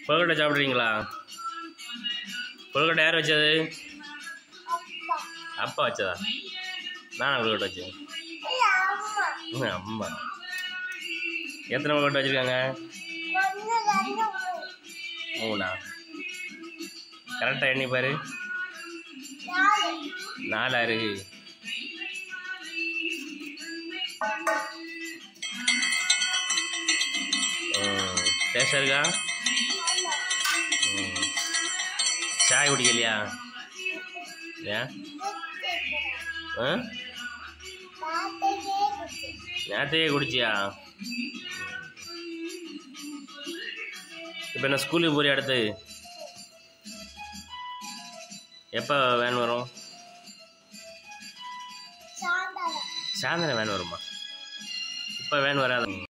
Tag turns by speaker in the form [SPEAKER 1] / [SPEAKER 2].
[SPEAKER 1] கொழுக்கட்டை சாப்பிட்றீங்களா? கொழுக்கட்டை யார் வச்சது? அப்பா வச்சதா? நானா கொழுக்கட்டை வச்சேன்? அம்மா. எத்தனை கொழுக்கட்டை வச்சுருக்காங்க? 3. கரெக்டாக எண்ணி பாரு. 4 இருக்கு. டேஸ்டாக இருக்கா? சாய் குடிக்கலையா? ஏன்? நேரத்தையே குடிச்சியா? இப்போ என்ன ஸ்கூலுக்கு போறியா? அடுத்து எப்போ வேன் வரும்? சாயந்தரம் வேன் வருமா? இப்போ வேன் வராது.